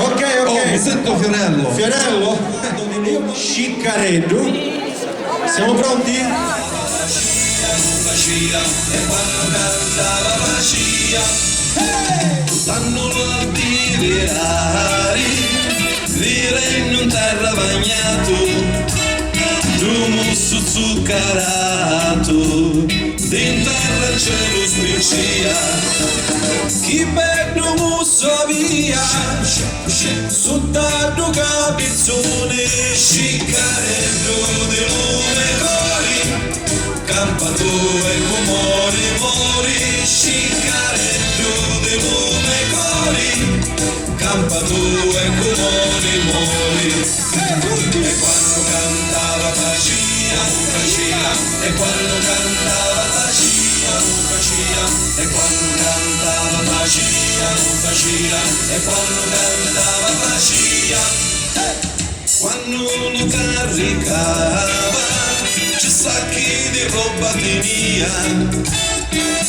Ok. Mi sento Fiorello. Fiorello? Sciccareddu. Siamo pronti? Stanno a diverare, vire in un terra bagnato, l'humus zuccherato, dentro al cielo sbricia, chi beve l'humus via, sottato capizzone, sciccareddu di lume cori, campato e comori mori, sciccareddu di lume cori, campato e comori mori. E quando cantava Facia, e quando cantava Facia, e quando cantava Facia, e quando cantava Facia, quando lo caricava, ci sacchi di roba tenia,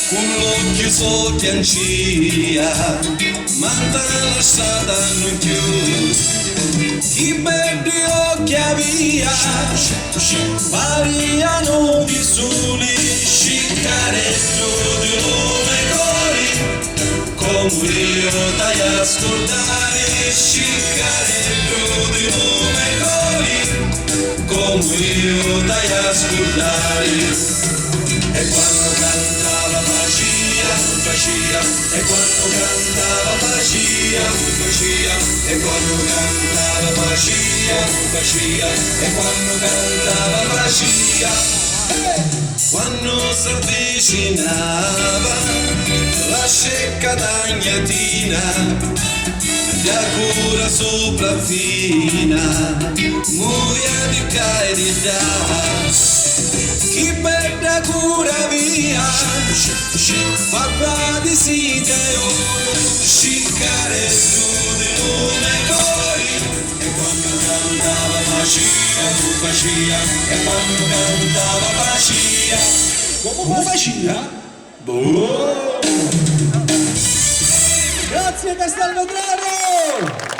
con l'occhio sotto ancia, ma la strada non chiude. Chi beve occhi via, variano di soli, sciccareddu di lume cori, come io dai a scordare, sciccareddu di lume cori, come io dai a scordare. E quando cantava Facia, e quando cantava Facia, e quando cantava Facia, e quando cantava Facia, quando si avvicinava la scecca d'agnatina, la cura sopra fina, muovia di cae di da. Chi bella cura via, papà di siteo, sciccareddu di lume cori, e quando cantava Facia, e quando cantava Facia, Come Facia? boh! Grazie Castelvetrano!